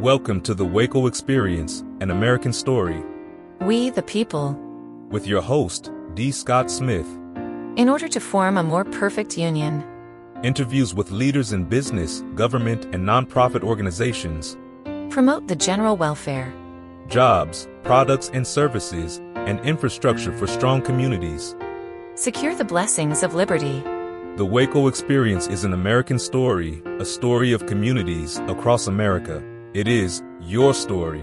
Welcome to the WACO Experience, an American story. We, the people. With your host, D. Scott Smith. In order to form a more perfect union. Interviews with leaders in business, government, and nonprofit organizations. Promote the general welfare. Jobs, products and services, and infrastructure for strong communities. Secure the blessings of liberty. The WACO Experience is an American story, a story of communities across America. It is your story.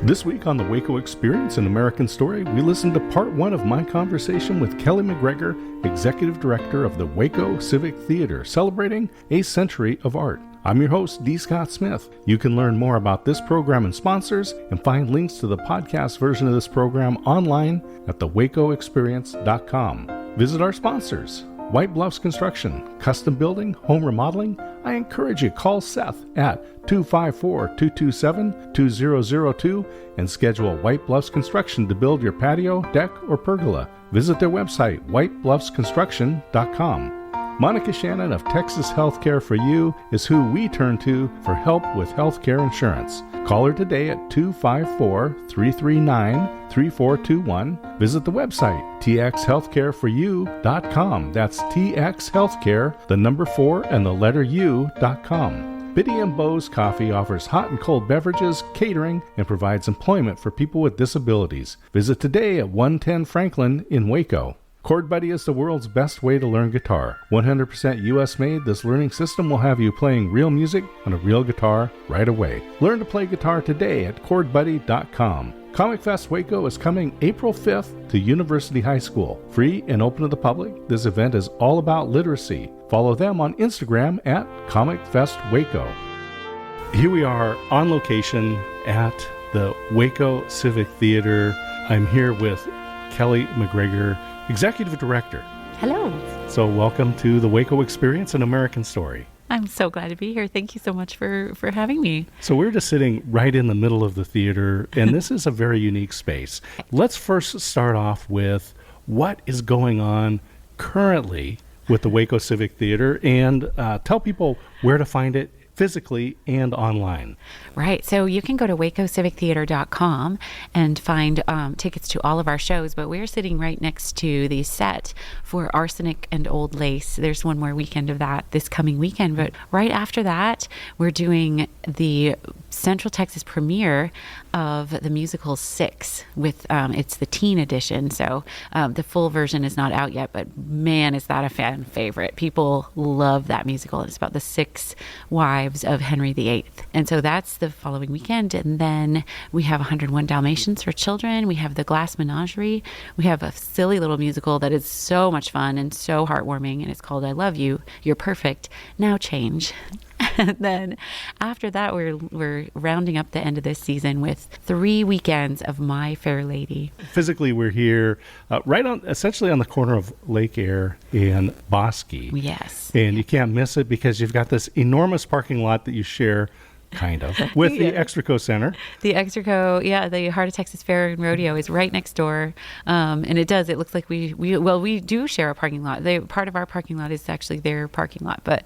This week on the WACO Experience, an American story, we listened to part one of my conversation with Kelly MacGregor, Executive Director of the WACO Civic Theater, celebrating a century of art. I'm your host, D. Scott Smith. You can learn more about this program and sponsors and find links to the podcast version of this program online at thewacoexperience.com. Visit our sponsors, White Bluffs Construction, Custom Building, Home Remodeling. I encourage you, call Seth at 254-227-2002 and schedule White Bluffs Construction to build your patio, deck, or pergola. Visit their website, whitebluffsconstruction.com. Monica Shannon of Texas Healthcare for You is who we turn to for help with healthcare insurance. Call her today at 254-339-3421. Visit the website, txhealthcareforyou.com. That's txhealthcare, the number 4 and the letter U.com. Biddy and Beau's Coffee offers hot and cold beverages, catering, and provides employment for people with disabilities. Visit today at 110 Franklin in Waco. ChordBuddy is the world's best way to learn guitar. 100% US made, this learning system will have you playing real music on a real guitar right away. Learn to play guitar today at ChordBuddy.com. Comic Fest Waco is coming April 5th to University High School. Free and open to the public, this event is all about literacy. Follow them on Instagram at Comic Fest Waco. Here we are on location at the WACO Civic Theater. I'm here with Kelly MacGregor, Executive Director. Hello. So welcome to the WACO Experience, an American story. I'm so glad to be here. Thank you so much for having me. So we're just sitting right in the middle of the theater, and this is a very unique space. Let's first start off with what is going on currently with the WACO Civic Theater, and tell people where to find it physically and online. Right. So you can go to wacocivictheater.com and find tickets to all of our shows, but we're sitting right next to the set for Arsenic and Old Lace. There's one more weekend of that this coming weekend, but right after that, we're doing the Central Texas premiere of the musical Six with it's the teen edition. So the full version is not out yet, but man, is that a fan favorite. People love that musical. It's about the 6 wives of Henry VIII. And so that's the following weekend. And then we have 101 Dalmatians for children. We have the Glass Menagerie. We have a silly little musical that is so much fun and so heartwarming. And it's called I Love You, You're Perfect, Now Change. And then after that, we're rounding up the end of this season with 3 weekends of My Fair Lady. Physically, we're here essentially on the corner of Lake Air and Bosque. Yes. And you can't miss it because you've got this enormous parking lot that you share, kind of, with the Extraco Center. The Extraco, the Heart of Texas Fair and Rodeo is right next door. And it looks like we do share a parking lot. Part of our parking lot is actually their parking lot, but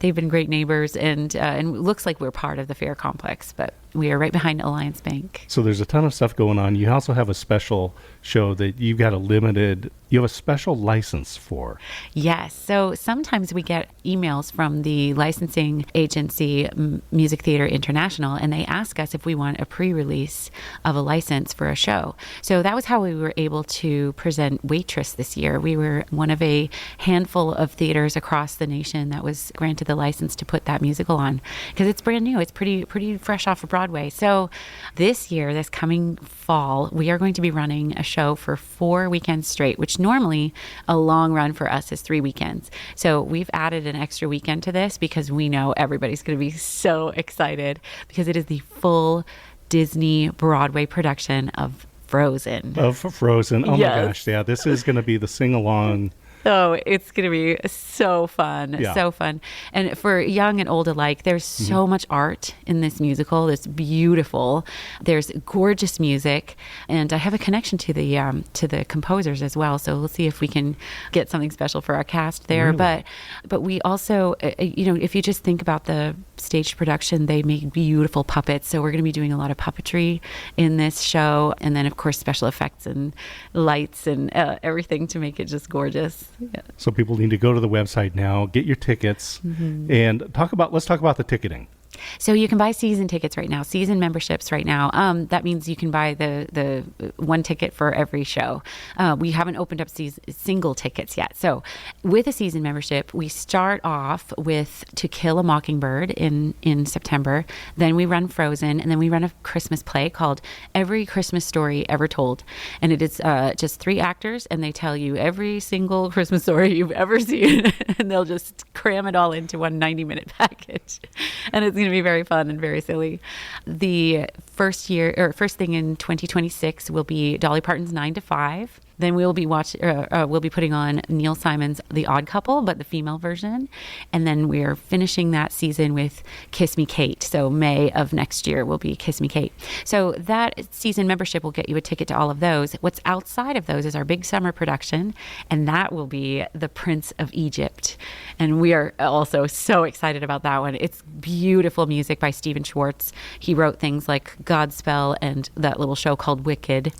they've been great neighbors, and it looks like we're part of the fair complex, but we are right behind Alliance Bank. So there's a ton of stuff going on. You also have a special show that you have a special license for. Yes. So sometimes we get emails from the licensing agency, Music Theater International, and they ask us if we want a pre-release of a license for a show. So that was how we were able to present Waitress this year. We were one of a handful of theaters across the nation that was granted the license to put that musical on, because it's brand new. It's pretty fresh off of Broadway. So this year, this coming fall, we are going to be running a show for 4 weekends straight, which normally a long run for us is 3 weekends. So we've added an extra weekend to this because we know everybody's going to be so excited, because it is the full Disney Broadway production of Frozen. Oh my Yes. gosh. Yeah, this is going to be the sing-along Oh, it's going to be so fun. Yeah. So fun. And for young and old alike, there's so much art in this musical. It's beautiful. There's gorgeous music. And I have a connection to the composers as well. So we'll see if we can get something special for our cast there. Really? But we also, if you just think about the staged production, they make beautiful puppets. So we're going to be doing a lot of puppetry in this show. And then, of course, special effects and lights and everything to make it just gorgeous. Yeah. So people need to go to the website now, get your tickets, and let's talk about the ticketing. So you can buy season tickets right now, season memberships right now. That means you can buy the one ticket for every show. We haven't opened up single tickets yet. So with a season membership, we start off with To Kill a Mockingbird in September. Then we run Frozen, and then we run a Christmas play called Every Christmas Story Ever Told. And it is just 3 actors, and they tell you every single Christmas story you've ever seen. And they'll just cram it all into one 90-minute package. And it's going to be very fun and very silly. The first thing in 2026 will be Dolly Parton's 9 to 5. Then we'll be putting on Neil Simon's The Odd Couple, but the female version. And then we're finishing that season with Kiss Me Kate. So May of next year will be Kiss Me Kate. So that season membership will get you a ticket to all of those. What's outside of those is our big summer production, and that will be The Prince of Egypt. And we are also so excited about that one. It's beautiful music by Stephen Schwartz. He wrote things like Godspell and that little show called Wicked.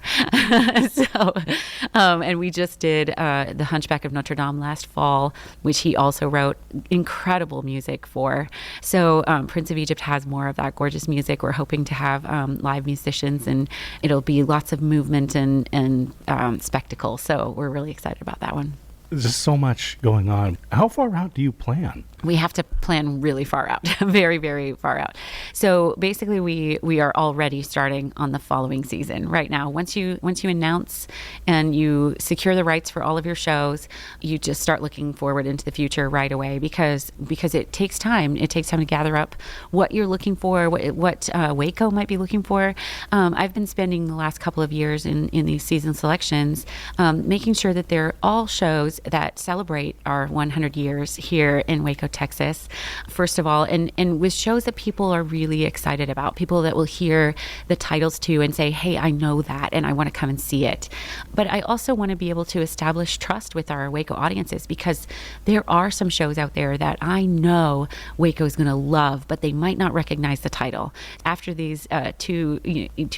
And we just did The Hunchback of Notre Dame last fall, which he also wrote incredible music for. So Prince of Egypt has more of that gorgeous music. We're hoping to have live musicians, and it'll be lots of movement and spectacle. So we're really excited about that one. There's just so much going on. How far out do you plan? We have to plan really far out, very, very far out. So basically, we are already starting on the following season right now. Once you announce and you secure the rights for all of your shows, you just start looking forward into the future right away because it takes time. It takes time to gather up what you're looking for, what WACO might be looking for. I've been spending the last couple of years in these season selections, making sure that they're all shows that celebrate our 100 years here in Waco, Texas, first of all, and with shows that people are really excited about, people that will hear the titles to and say, hey, I know that and I want to come and see it. But I also want to be able to establish trust with our Waco audiences, because there are some shows out there that I know Waco is going to love, but they might not recognize the title. After these 2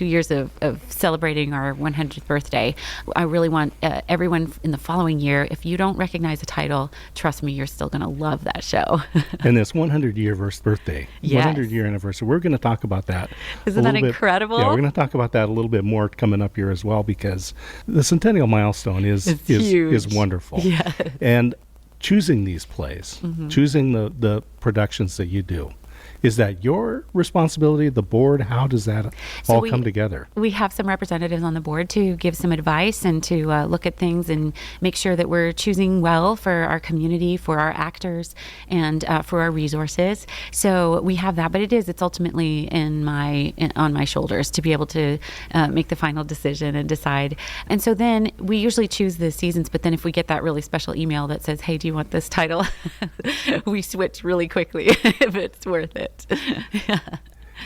years of celebrating our 100th birthday, I really want everyone in the following year, if you don't recognize the title, trust me, you're still going to love that show. And this 100-year birthday, yes. 100-year anniversary, we're going to talk about that. Isn't that incredible? Yeah, we're going to talk about that a little bit more coming up here as well, because the centennial milestone is wonderful. Yes. And choosing these plays, choosing the productions that you do, is that your responsibility, the board? How does that all come together? We have some representatives on the board to give some advice and to look at things and make sure that we're choosing well for our community, for our actors, and for our resources. So we have that, but it's ultimately on my shoulders to be able to make the final decision and decide. And so then we usually choose the seasons, but then if we get that really special email that says, hey, do you want this title? We switch really quickly if it's worth it.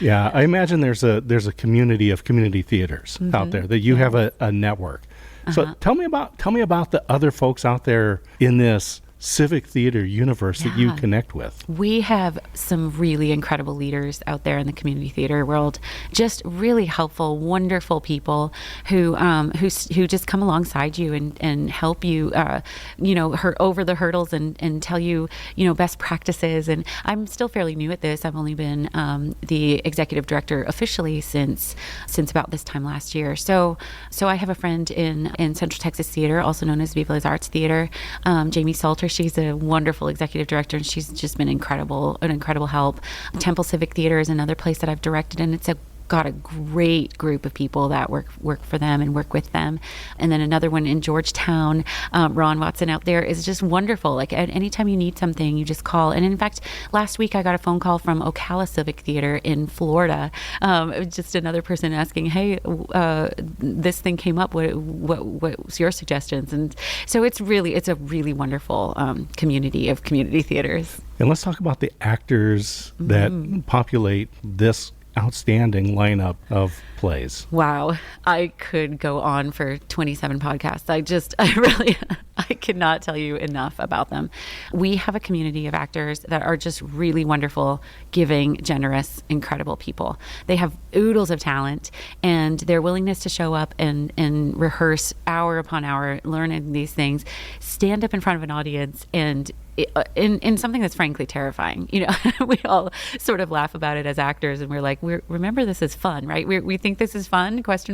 Yeah, I imagine there's a community of community theaters out there that you have a network. So tell me about the other folks out there in this civic theater universe that you connect with. We have some really incredible leaders out there in the community theater world, just really helpful, wonderful people who just come alongside you and help you, over the hurdles and tell you, best practices. And I'm still fairly new at this. I've only been the executive director officially since about this time last year. So I have a friend in Central Texas Theater, also known as Viva Las Arts Theater, Jamie Salter. She's a wonderful executive director, and she's just been an incredible help. Temple Civic Theater is another place that I've directed, and it's a got a great group of people that work for them and work with them. And then another one in Georgetown, Ron Watson out there is just wonderful. Like anytime you need something, you just call. And in fact, last week I got a phone call from WACO Civic Theater in Florida. It was just another person asking, hey, this thing came up. What's your suggestions? And so it's a really wonderful community of community theaters. And let's talk about the actors that populate this outstanding lineup of plays. Wow. I could go on for 27 podcasts. I could not tell you enough about them. We have a community of actors that are just really wonderful, giving, generous, incredible people. They have oodles of talent, and their willingness to show up and rehearse hour upon hour, learning these things, stand up in front of an audience and in something that's frankly terrifying. We all sort of laugh about it as actors, and we're like, remember this is fun, right? We think this is fun, ? Because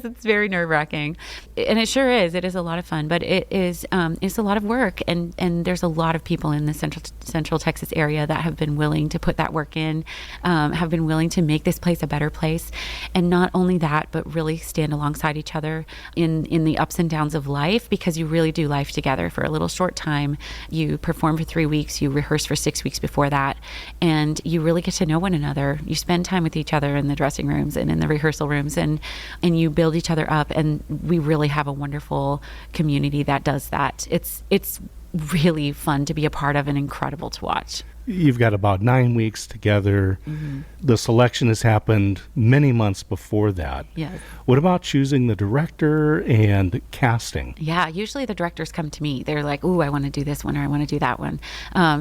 it's very nerve-wracking. And it sure is. It is a lot of fun, but it's a lot of work. And there's a lot of people in the Central Texas area that have been willing to put that work in, have been willing to make this place a better place. And not only that, but really stand alongside each other in the ups and downs of life, because you really do life together for a little short time. You perform for 3 weeks, you rehearse for 6 weeks before that, and you really get to know one another. You spend time with each other in the dressing rooms and in the rehearsal rooms, and you build each other up, and we really have a wonderful community that does that. It's really fun to be a part of and incredible to watch. You've got about 9 weeks together. The selection has happened many months before that. Yes. What about choosing the director and casting? Yeah, usually the directors come to me. They're like, ooh, I want to do this one or I want to do that one.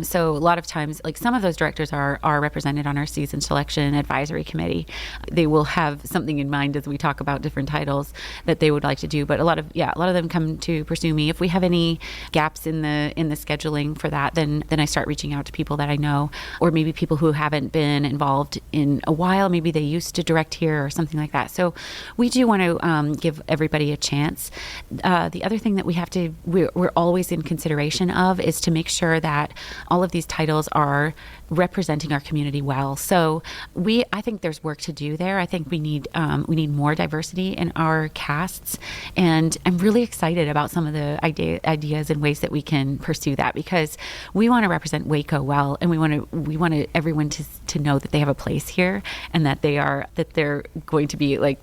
So a lot of times, like some of those directors are represented on our season selection advisory committee. They will have something in mind as we talk about different titles that they would like to do. But a lot of them come to pursue me. If we have any gaps in the scheduling for that, then I start reaching out to people that I know, or maybe people who haven't been involved in a while. Maybe they used to direct here or something like that. So we do want to give everybody a chance. The other thing that we're always in consideration of is to make sure that all of these titles are representing our community well. So I think there's work to do there. I think we need more diversity in our casts, and I'm really excited about some of the ideas and ways that we can pursue that, because we want to represent WACO well, and we want everyone to know that they have a place here, and that they're going to be like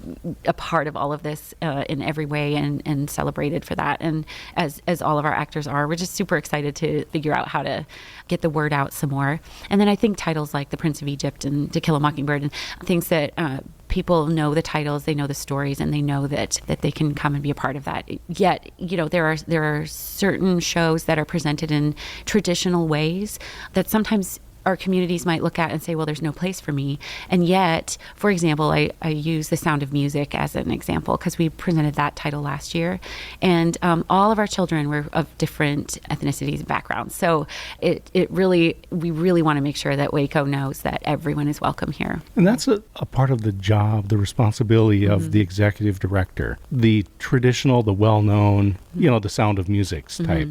a part of all of this in every way, and celebrated for that. And as all of our actors are, we're just super excited to figure out how to get the word out some more. And then I think titles like The Prince of Egypt and To Kill a Mockingbird, and things that people know the titles, they know the stories, and they know that they can come and be a part of that. Yet, there are certain shows that are presented in traditional ways that sometimes our communities might look at and say, well, there's no place for me. And yet, for example, I use The Sound of Music as an example, because we presented that title last year, and all of our children were of different ethnicities and backgrounds. So we really want to make sure that WACO knows that everyone is welcome here. And that's a part of the job, the responsibility of the executive director. The traditional, the well-known, The Sound of Music type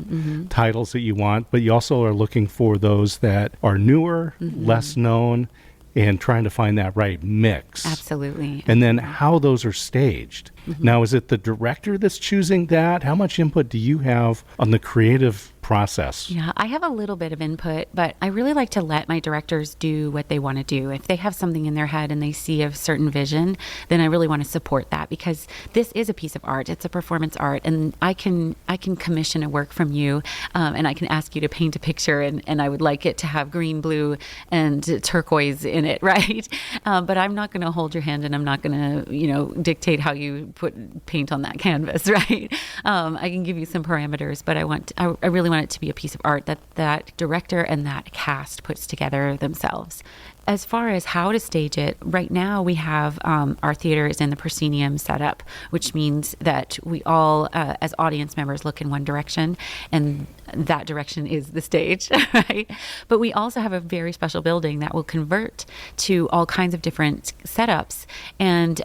titles that you want, but you also are looking for those that are newer, less known, and trying to find that right mix. Absolutely. And then how those are staged. Now, is it the director that's choosing that? How much input do you have on the creative process? Yeah, I have a little bit of input, but I really like to let my directors do what they want to do. If they have something in their head and they see a certain vision, then I really want to support that, because this is a piece of art. It's a performance art, and I can commission a work from you, and I can ask you to paint a picture, and I would like it to have green, blue, and turquoise in it, right? But I'm not going to hold your hand, and I'm not going to, dictate how you put paint on that canvas, right? I can give you some parameters, but I really want it to be a piece of art that director and that cast puts together themselves. As far as how to stage it, right now we have our theater is in the proscenium setup, which means that we all, as audience members, look in one direction, and that direction is the stage, right? But we also have a very special building that will convert to all kinds of different setups, and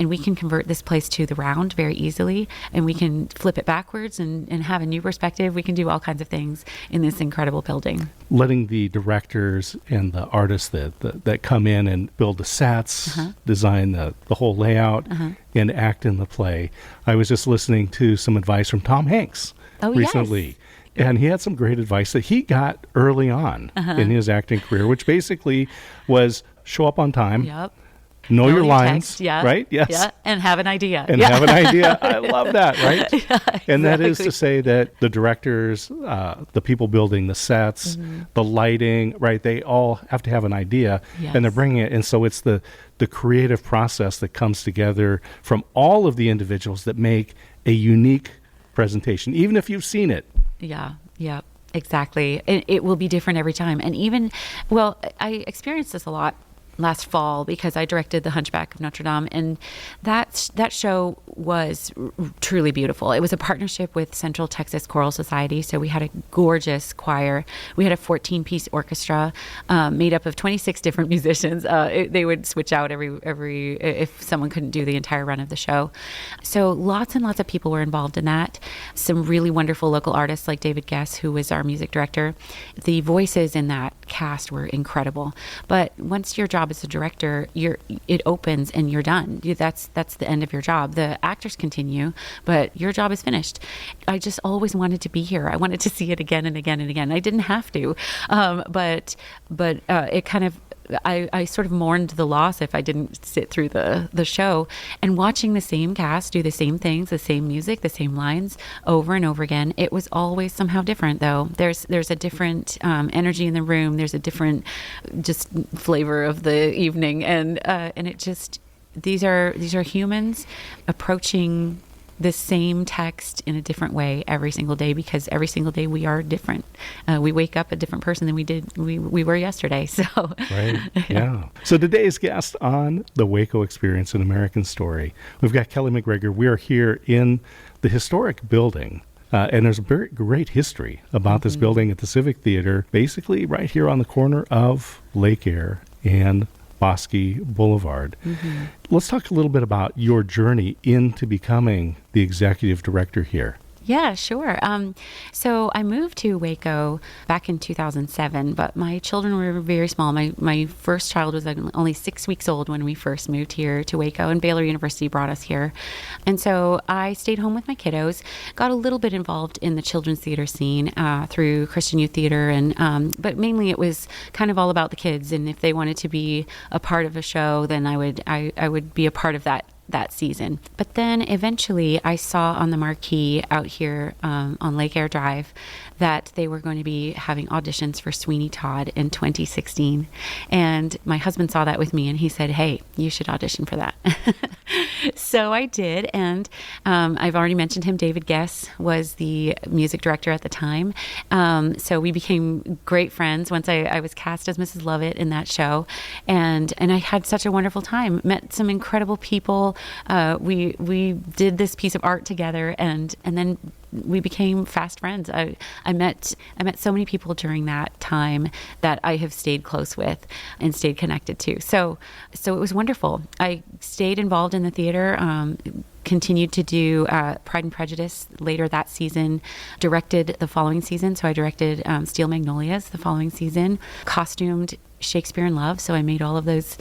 we can convert this place to the round very easily, and we can flip it backwards and have a new perspective. We can do all kinds of things in this incredible building. Letting the directors and the artists that come in and build the sets, design the whole layout, and act in the play. I was just listening to some advice from Tom Hanks recently. Yes. And he had some great advice that he got early on in his acting career, which basically was show up on time. Yep. Know your lines, text, yeah, right? Yes. Yeah, and have an idea. And have an idea. I love that, right? Yeah, exactly. And that is to say that the directors, the people building the sets, the lighting, right? They all have to have an idea, and they're bringing it. And so it's the creative process that comes together from all of the individuals that make a unique presentation, even if you've seen it. Yeah, exactly. It will be different every time. And even, well, I experienced this a lot last fall because I directed The Hunchback of Notre Dame, and that show was truly beautiful. It was a partnership with Central Texas Choral Society, so we had a gorgeous choir. We had a 14-piece orchestra made up of 26 different musicians. They would switch out every if someone couldn't do the entire run of the show. So lots and lots of people were involved in that. Some really wonderful local artists like David Guess, who was our music director. The voices in that cast were incredible. But once your job as a director, it opens and you're done. That's the end of your job. The actors continue, but your job is finished. I just always wanted to be here. I wanted to see it again and again and again. I didn't have to, but it kind of, I sort of mourned the loss if I didn't sit through the show. And watching the same cast do the same things, the same music, the same lines over and over again, it was always somehow different, though. There's a different energy in the room. There's a different just flavor of the evening, and it just, these are humans approaching the same text in a different way every single day, because every single day we are different. We wake up a different person than we were yesterday. So right, yeah. So today's guest on the WACO Experience, an American Story, we've got Kelly MacGregor. We are here in the historic building. And there's a very great history about this building at the Civic Theater, basically right here on the corner of Lake Air and Bosque Boulevard. Let's talk a little bit about your journey into becoming the executive director here. Yeah, sure. So I moved to Waco back in 2007, but my children were very small. My first child was only 6 weeks old when we first moved here to Waco, and Baylor University brought us here. And so I stayed home with my kiddos, got a little bit involved in the children's theater scene through Christian Youth Theater, and but mainly it was kind of all about the kids. And if they wanted to be a part of a show, then I would be a part of that season. But then eventually I saw on the marquee out here on Lake Air Drive that they were going to be having auditions for Sweeney Todd in 2016. And my husband saw that with me, and he said, "Hey, you should audition for that." So I did, and I've already mentioned him. David Guess was the music director at the time. So we became great friends once I was cast as Mrs. Lovett in that show. And I had such a wonderful time, met some incredible people. We did this piece of art together, and then we became fast friends. I met so many people during that time that I have stayed close with and stayed connected to. So it was wonderful. I stayed involved in the theater, continued to do Pride and Prejudice later that season, directed the following season. So I directed Steel Magnolias the following season, costumed Shakespeare in Love. So I made all of those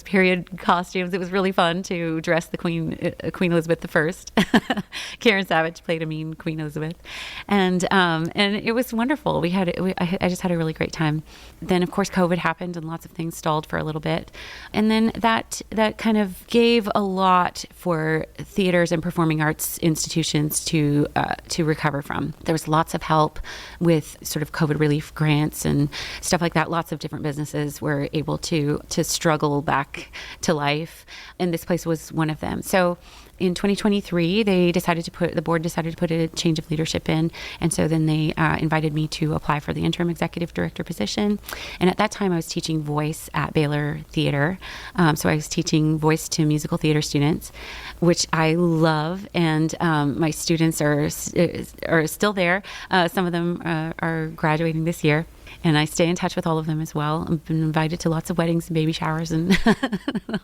period costumes. It was really fun to dress the Queen Elizabeth I. Karen Savage played a mean Queen Elizabeth, and it was wonderful. I just had a really great time. Then of course COVID happened and lots of things stalled for a little bit, and then that kind of gave a lot for theaters and performing arts institutions to recover from. There was lots of help with sort of COVID relief grants and stuff like that. Lots of different businesses were able to struggle back to life, and this place was one of them. So in 2023, the board decided to put a change of leadership in. And so then they invited me to apply for the interim executive director position. And at that time, I was teaching voice at Baylor Theater. So I was teaching voice to musical theater students, which I love. And my students are still there. Some of them are graduating this year. And I stay in touch with all of them as well. I've been invited to lots of weddings and baby showers and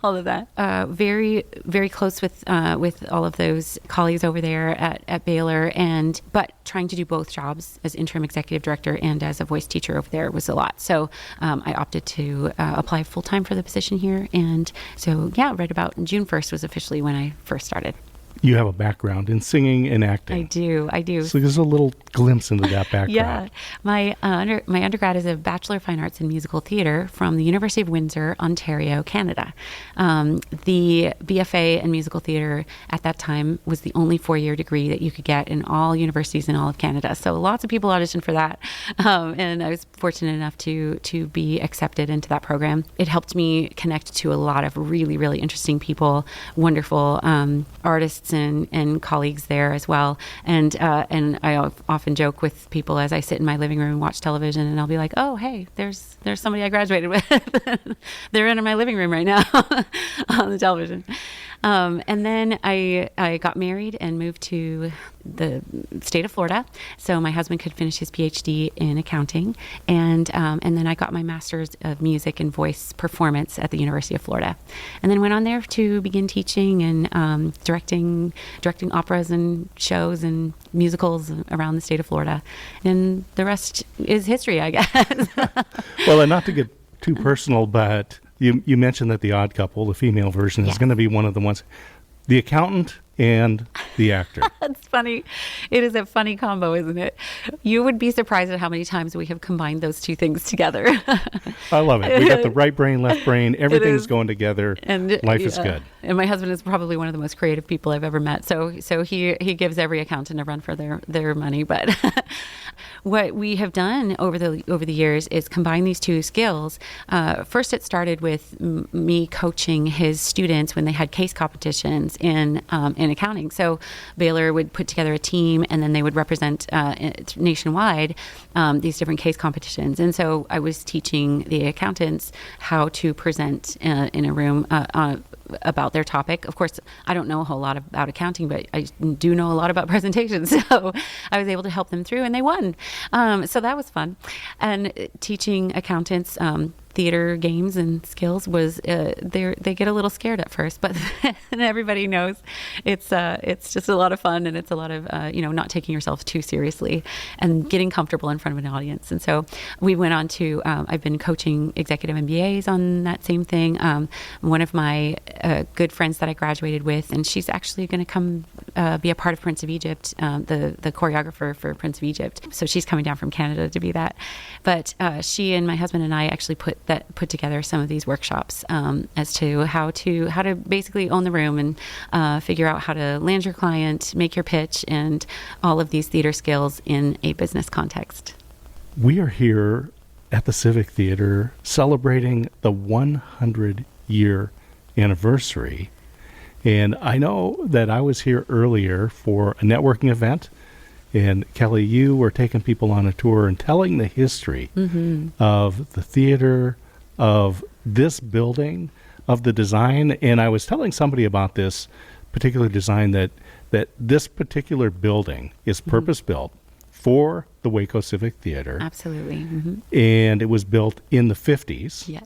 all of that. Very, very close with all of those colleagues over there at Baylor, but trying to do both jobs as interim executive director and as a voice teacher over there was a lot. So I opted to apply full time for the position here. And so, right about June 1st was officially when I first started. You have a background in singing and acting. I do. So there's a little glimpse into that background. Yeah. My undergrad is a Bachelor of Fine Arts in Musical Theater from the University of Windsor, Ontario, Canada. The BFA in Musical Theater at that time was the only 4-year degree that you could get in all universities in all of Canada. So lots of people auditioned for that. And I was fortunate enough to be accepted into that program. It helped me connect to a lot of really, really interesting people, wonderful artists and colleagues there as well. And I often joke with people as I sit in my living room and watch television, and I'll be like, oh, hey, there's somebody I graduated with. They're in my living room right now on the television. And then I got married and moved to the state of Florida, so my husband could finish his PhD in accounting, and then I got my master's of music and voice performance at the University of Florida, and then went on there to begin teaching and directing operas and shows and musicals around the state of Florida, and the rest is history, I guess. Well, and not to get too personal, but you mentioned that the Odd Couple, the female version, is going to be one of the ones, the accountant and the actor. That's funny. It is a funny combo, isn't it? You would be surprised at how many times we have combined those two things together. I love it. We got the right brain, left brain. Everything's going together. And life is good. And my husband is probably one of the most creative people I've ever met. So he gives every accountant a run for their money. But what we have done over the years is combine these two skills. First, it started with me coaching his students when they had case competitions in accounting. So Baylor would put together a team, and then they would represent nationwide these different case competitions. And so I was teaching the accountants how to present in a room about their topic. Of course, I don't know a whole lot about accounting, but I do know a lot about presentations. So I was able to help them through, and they won. So that was fun. And teaching accountants theater games and skills was they get a little scared at first, but everybody knows it's just a lot of fun, and it's a lot of not taking yourself too seriously and getting comfortable in front of an audience. And so we went on to I've been coaching executive MBAs on that same thing. One of my good friends that I graduated with, and she's actually going to come be a part of Prince of Egypt, the choreographer for Prince of Egypt. So she's coming down from Canada to be that. But she and my husband and I actually put together some of these workshops as to how to basically own the room and figure out how to land your client, make your pitch, and all of these theater skills in a business context. We are here at the Civic Theater celebrating the 100-year anniversary. And I know that I was here earlier for a networking event, and Kelly, you were taking people on a tour and telling the history of the theater, of this building, of the design. And I was telling somebody about this particular design that this particular building is purpose-built for the WACO Civic Theater. Absolutely. And it was built in the 50s. Yes.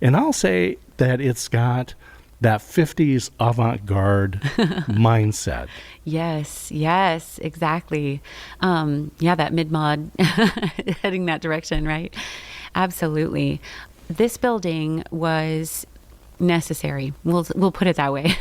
And I'll say that it's got that 50s avant-garde mindset. Yes, exactly. That mid-mod heading that direction, right? Absolutely. This building was necessary. We'll put it that way.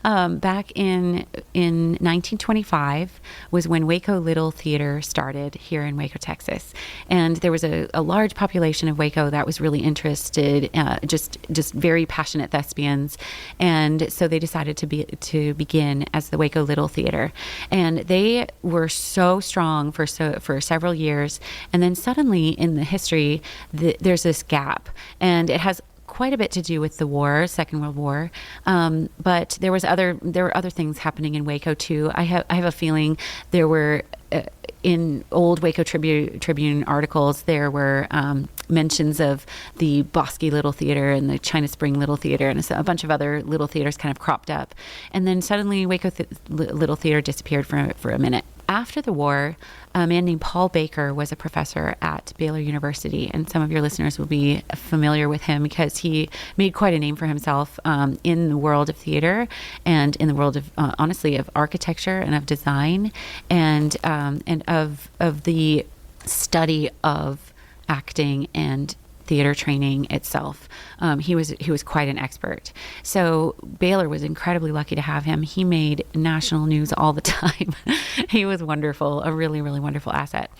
Back in 1925 was when Waco Little Theater started here in Waco, Texas, and there was a large population of Waco that was really interested, just very passionate thespians, and so they decided to begin as the Waco Little Theater, and they were so strong for several years, and then suddenly in the history there's this gap, and it has quite a bit to do with the war, Second World War, but there were other things happening in Waco too. I have a feeling there were in old Waco Tribune articles, there were mentions of the Bosque Little Theater and the China Spring Little Theater, and a bunch of other little theaters kind of cropped up. And then suddenly Waco Little Theater disappeared for a minute. After the war, a man named Paul Baker was a professor at Baylor University, and some of your listeners will be familiar with him because he made quite a name for himself in the world of theater and in the world of, honestly, of architecture and of design and of the study of acting and theater training itself. He was quite an expert. So Baylor was incredibly lucky to have him. He made national news all the time. He was wonderful, a really, really wonderful asset.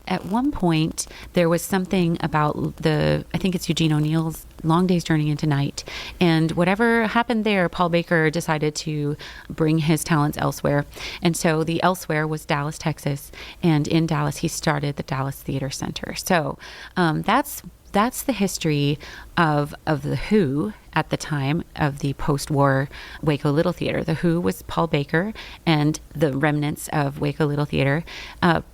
At one point, there was something about I think it's Eugene O'Neill's Long Day's Journey into Night. And whatever happened there, Paul Baker decided to bring his talents elsewhere. And so the elsewhere was Dallas, Texas. And in Dallas, he started the Dallas Theater Center. So that's the history of the Who at the time of the post-war Waco Little Theater. The Who was Paul Baker and the remnants of Waco Little Theater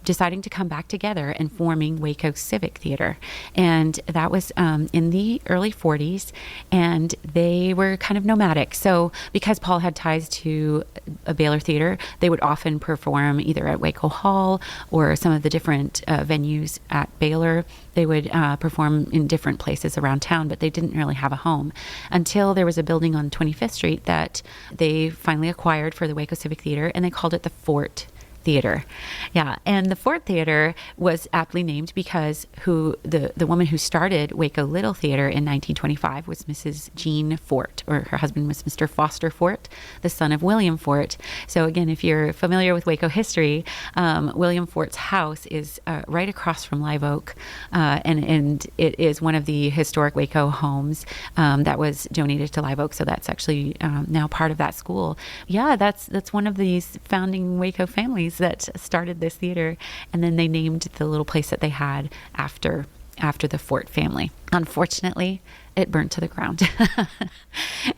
deciding to come back together and forming WACO Civic Theater. And that was in the early 40s, and they were kind of nomadic. So because Paul had ties to a Baylor theater, they would often perform either at Waco Hall or some of the different venues at Baylor. They would perform in different places around town, but they didn't really have a home until there was a building on 25th Street that they finally acquired for the WACO Civic Theater, and they called it the Fort Theater. Yeah, and the Fort Theater was aptly named because the woman who started Waco Little Theater in 1925 was Mrs. Jean Fort, or her husband was Mr. Foster Fort, the son of William Fort. So again, if you're familiar with Waco history, William Fort's house is right across from Live Oak, and it is one of the historic Waco homes that was donated to Live Oak. So that's actually now part of that school. Yeah, that's one of these founding Waco families that started this theater, and then they named the little place that they had after the Fort family. Unfortunately, it burnt to the ground.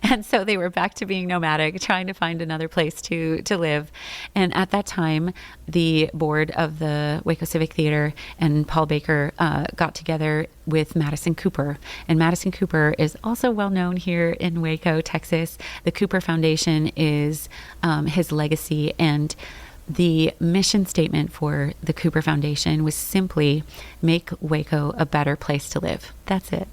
And so they were back to being nomadic, trying to find another place to live. And at that time, the board of the Waco Civic Theater and Paul Baker got together with Madison Cooper. And Madison Cooper is also well known here in Waco, Texas. The Cooper Foundation is his legacy, and the mission statement for the Cooper Foundation was simply make Waco a better place to live. That's it.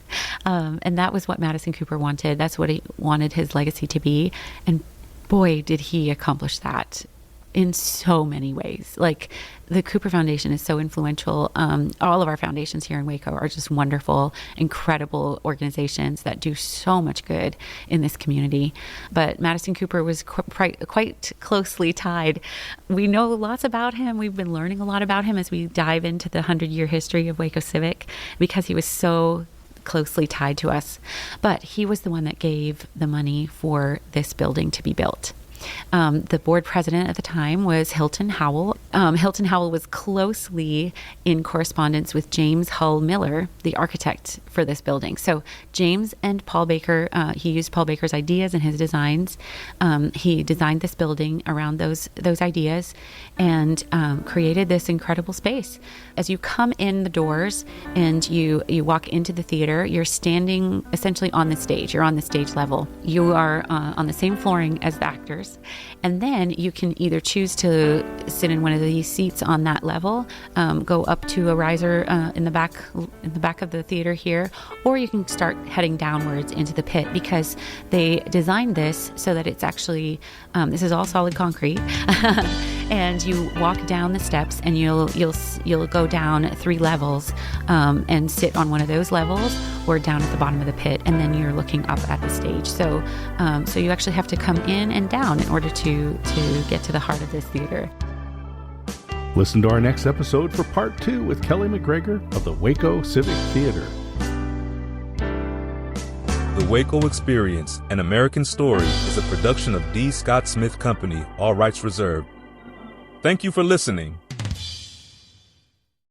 And that was what Madison Cooper wanted. That's what he wanted his legacy to be. And boy, did he accomplish that in so many ways. Like, the Cooper Foundation is so influential. All of our foundations here in Waco are just wonderful, incredible organizations that do so much good in this community. But Madison Cooper was quite closely tied. We know lots about him. We've been learning a lot about him as we dive into the 100-year history of WACO Civic, because he was so closely tied to us. But he was the one that gave the money for this building to be built. The board president at the time was Hilton Howell. Hilton Howell was closely in correspondence with James Hull Miller, the architect for this building. So James and Paul Baker, he used Paul Baker's ideas and his designs. He designed this building around those ideas and created this incredible space. As you come in the doors and you walk into the theater, you're standing essentially on the stage. You're on the stage level. You are on the same flooring as the actors. And then you can either choose to sit in one of these seats on that level, go up to a riser in the back of the theater here, or you can start heading downwards into the pit, because they designed this so that it's actually this is all solid concrete, and you walk down the steps and you'll go down 3 levels and sit on one of those levels or down at the bottom of the pit, and then you're looking up at the stage. So you actually have to come in and down in order to get to the heart of this theater. Listen to our next episode for part 2 with Kelly MacGregor of the WACO Civic Theater. The WACO Experience, an American Story, is a production of D. Scott Smith Company, all rights reserved. Thank you for listening.